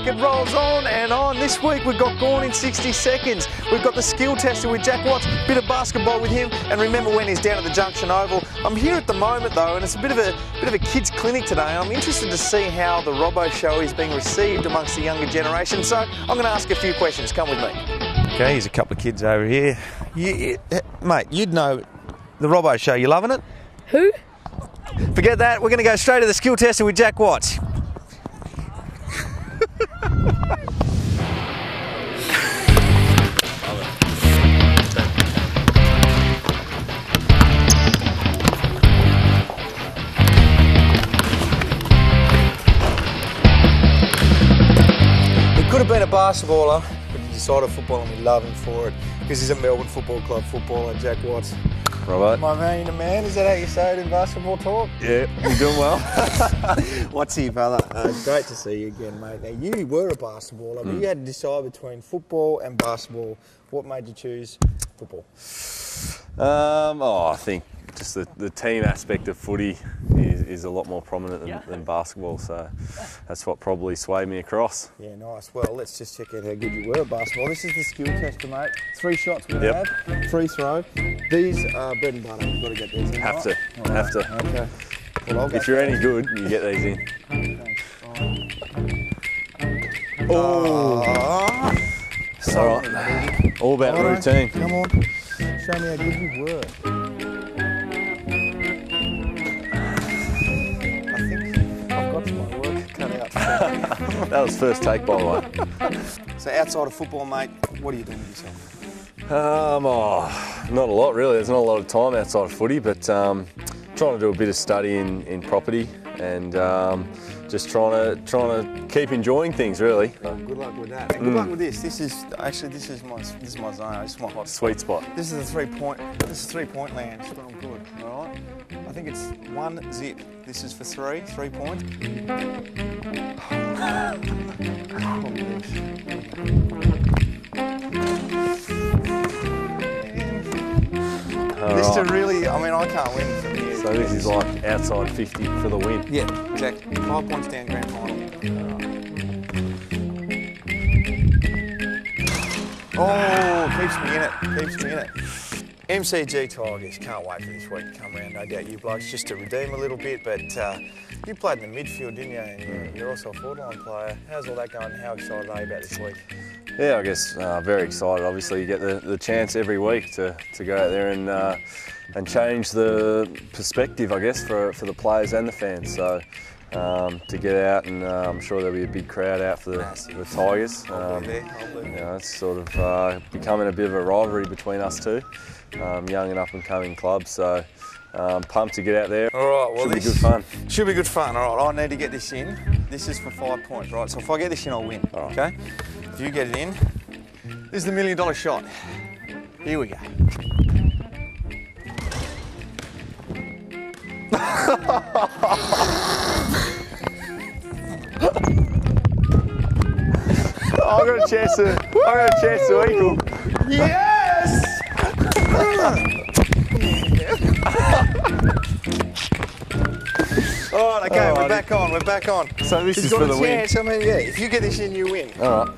week it rolls on and on. This week we've got Gone in 60 Seconds. We've got the skill tester with Jack Watts, bit of basketball with him, and remember when he's down at the Junction Oval. I'm here at the moment though, and it's a bit of a kids clinic today. I'm interested to see how the Robbo show is being received amongst the younger generation. So I'm going to ask a few questions. Come with me. Okay, here's a couple of kids over here. Mate, you'd know the Robbo show. You loving it? Who? Forget that. We're going to go straight to the skill tester with Jack Watts. He could have been a basketballer, but he decided football and we love him for it because he's a Melbourne Football Club footballer, Jack Watts. Robbo. My man, is that how you say it in basketball talk? Yeah, you're doing well. What's here, fella? Great to see you again, mate. Now, you were a basketballer, but you had to decide between football and basketball. What made you choose football? I think just the team aspect of footy is a lot more prominent than basketball, so that's what probably swayed me across. Yeah, nice. Well, let's just check out how good you were at basketball. This is the skill tester, mate. 3 shots we have, free throw. These are bread and butter. You've got to get these in. Have to. Okay. Well, if you're any good, you get these in. All right. All about routine. Come on. Show me how good you were. That was first take, by the way. So outside of football, mate, what are you doing with yourself? Not a lot really. There's not a lot of time outside of footy, but trying to do a bit of study in property and just trying to keep enjoying things really. Good luck with that. And good luck with this. This is my zone. This is my hot sweet spot. This is a 3-point. This is 3-point land. It's going good. All right. I think it's 1 zip. This is for 3 points. This to really, I mean, I can't win from here. So this is like outside 50 for the win. Yeah, exactly. 5 points down, grand final. Oh, keeps me in it. MCG Tigers, can't wait for this week to come around. No doubt you blokes just to redeem a little bit, but you played in the midfield, didn't you? And you're also a forward-line player. How's all that going? How excited are you about this week? Yeah, I guess very excited. Obviously, you get the chance every week to go out there and change the perspective, I guess, for the players and the fans. So to get out, and I'm sure there'll be a big crowd out for the Tigers. It's sort of becoming a bit of a rivalry between us two, young and up-and-coming clubs. So pumped to get out there. All right, well, should be good fun. Should be good fun. All right, I need to get this in. This is for 5 points, right? So if I get this in, I'll win. All right. Okay. If you get it in, this is the $1 million shot. Here we go. I got a chance to equal. Yes! All right, okay, we're back on. So this is for the win. I mean, yeah, if you get this in, you win. All right.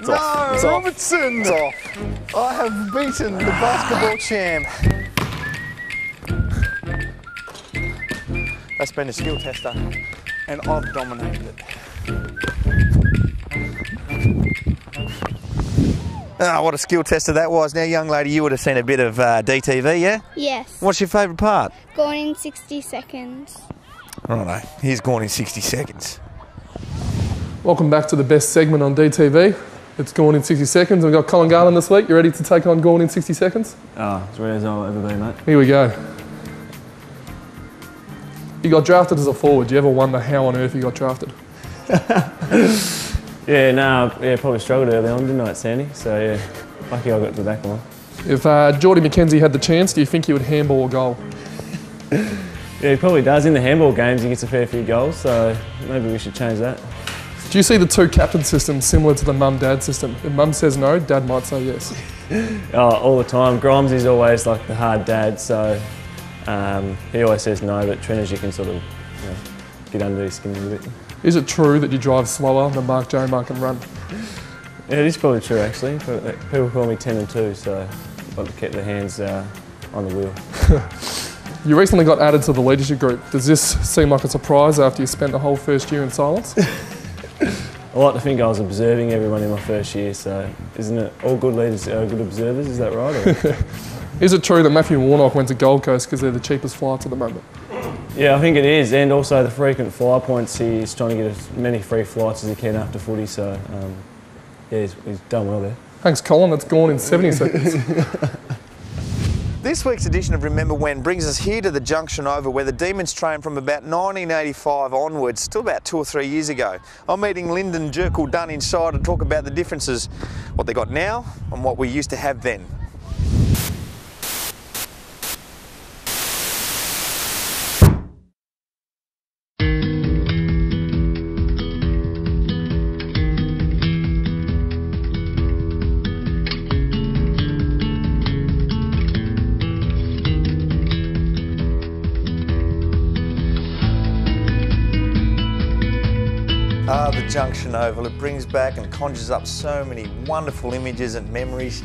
No, Robertson! I have beaten the basketball champ. That's been a skill tester, and I've dominated it. Ah, what a skill tester that was. Now, young lady, you would have seen a bit of DTV, yeah? Yes. What's your favourite part? Gone in 60 seconds. Righto, here's Gone in 60 Seconds. Welcome back to the best segment on DTV. It's Gone in 60 Seconds. We've got Colin Garland this week. You ready to take on Gone in 60 Seconds? As ready as I'll ever be, mate. Here we go. You got drafted as a forward. You ever wonder how on earth you got drafted? Probably struggled early on, didn't I, at Sandy? So, yeah, lucky I got to the back line. If Geordie McKenzie had the chance, do you think he would handball a goal? Yeah, he probably does. In the handball games, he gets a fair few goals, so maybe we should change that. Do you see the two captain system similar to the mum-dad system? If mum says no, dad might say yes. All the time. Grimes is always like the hard dad, so he always says no, but Trent, as you can sort of get under his skin a little bit. Is it true that you drive slower than Mark J. Mark and run? Yeah, it is probably true actually. People call me 10 and 2, so I've to keep the hands on the wheel. You recently got added to the leadership group. Does this seem like a surprise after you spent the whole first year in silence? I like to think I was observing everyone in my first year, so isn't it all good leaders are good observers, is that right? Or? Is it true that Matthew Warnock went to Gold Coast because they're the cheapest flights at the moment? Yeah, I think it is, and also the frequent flyer points, he's trying to get as many free flights as he can after footy, so yeah, he's done well there. Thanks, Colin. That's gone in 70 seconds. This week's edition of Remember When brings us here to the Junction Oval, where the Demons trained from about 1985 onwards, still about 2 or 3 years ago. I'm meeting Lyndon Jerkle Dunn inside to talk about the differences, what they got now and what we used to have then. The Junction Oval, it brings back and conjures up so many wonderful images and memories.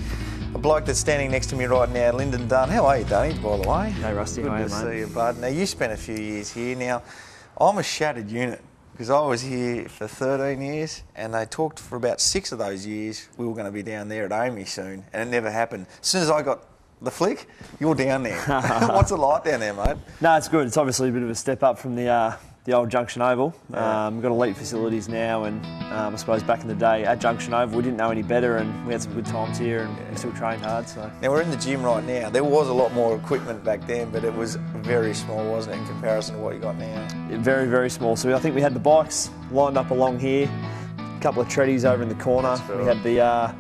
A bloke that's standing next to me right now, Lyndon Dunn. How are you, Dunny, by the way? Hey, Rusty. Good How are you, to mate? see you, bud. Now, you spent a few years here. Now, I'm a shattered unit because I was here for 13 years and they talked for about 6 of those years we were going to be down there at Amy soon, and it never happened. As soon as I got the flick, you're down there. What's it like down there, mate? No, it's good. It's obviously a bit of a step up from the old Junction Oval. Yeah. We've got elite facilities now, and I suppose back in the day at Junction Oval we didn't know any better, and we had some good times here, and we still trained hard. So Now, we're in the gym right now. There was a lot more equipment back then, but it was very small, wasn't it, in comparison to what you got now? very, very small. So I think we had the bikes lined up along here, a couple of treadies over in the corner. That's right. We had the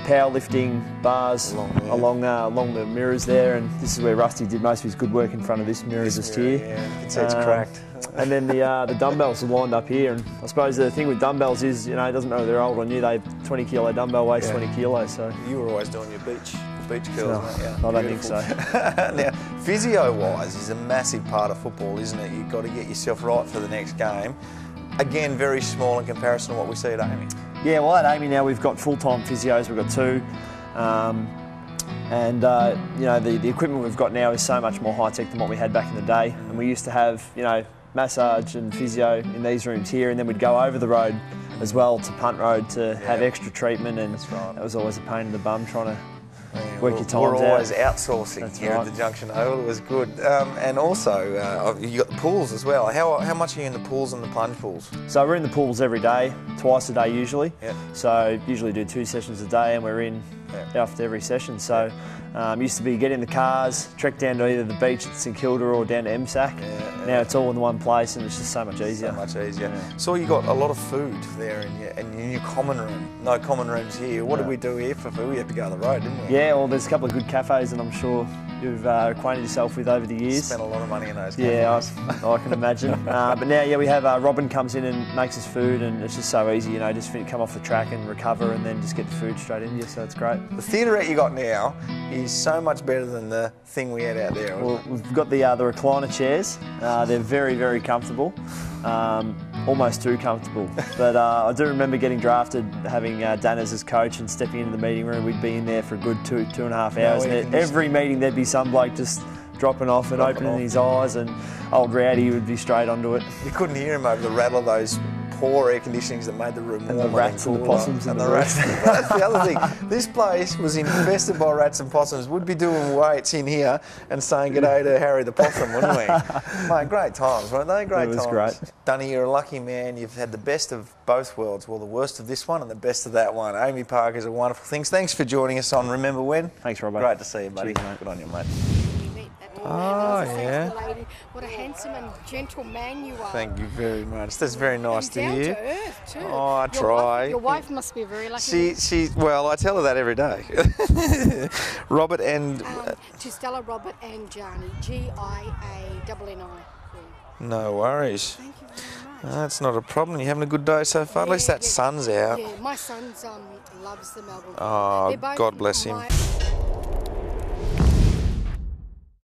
powerlifting bars along the mirrors there, and this is where Rusty did most of his good work in front of this mirror just here. Yeah, you can see it's cracked. And then the dumbbells are lined up here, and I suppose the thing with dumbbells is, you know, it doesn't matter whether they're old or new, they 20 kilo dumbbell weighs 20 kilos. So You were always doing your beach curls, weren't you? I don't think so. Now, physio-wise is a massive part of football, isn't it? You've got to get yourself right for the next game. Again, very small in comparison to what we see at Amy. Yeah, well at Amy now we've got full-time physios, we've got 2. You know, the equipment we've got now is so much more high-tech than what we had back in the day. And we used to have, you know, massage and physio in these rooms here, and then we'd go over the road as well to Punt Road to have extra treatment, and that was always a pain in the bum trying to work your times out. We're always outsourcing That's here right. at the Junction Oval. It was good. And also, you got the pools as well. How much are you in the pools and the plunge pools? So we're in the pools every day, twice a day usually. Yeah. So usually do 2 sessions a day, and we're in after every session. So used to be get in the cars, trek down to either the beach at St Kilda or down to MSAC. Now it's all in one place, and it's just so much easier. So much easier. So you got a lot of food there in your common room. No common rooms here. What did we do here for food? We had to go on the road, didn't we? Yeah, well there's a couple of good cafes that I'm sure you've acquainted yourself with over the years. Spent a lot of money in those Yeah, cafes. I can imagine. But now, yeah, we have Robin comes in and makes us food, and it's just so easy, you know, just come off the track and recover and then just get the food straight into you, so it's great. The theatrette you got now is so much better than the thing we had out there. Well, we've got the recliner chairs. They're very, very comfortable. Almost too comfortable. But I do remember getting drafted, having Danners as coach and stepping into the meeting room. We'd be in there for a good 2.5 hours. And every meeting there'd be some bloke just dropping off and opening his eyes, and old Rowdy would be straight onto it. You couldn't hear him over the rattle of those poor air conditionings that made the room warmer. And the rats and the possums and in the the rats. That's the other thing. This place was infested by rats and possums. We'd be doing weights in here and saying g'day to Harry the possum, wouldn't we? Mate, great times, weren't they? Great It was times. great. Dunny, you're a lucky man. You've had the best of both worlds. Well, the worst of this one and the best of that one. Amy Park is a wonderful thing. Thanks for joining us on Remember When. Thanks, Robbo. Great to see you, buddy. Cheers, mate. Good on you, mate. Oh, yeah. Lady. What a handsome and gentle man you are. Thank you very much. That's very nice And to down hear. to earth too. Oh, I Your try. Your wife must be very lucky. Well, I tell her that every day. Robert and... To Stella, Robert and Gianni. Gianni. no worries. Thank you very much. That's not a problem. You having a good day so far? At least that sun's out. Yeah, my son loves the Melbourne. Oh, They're both God bless him. my-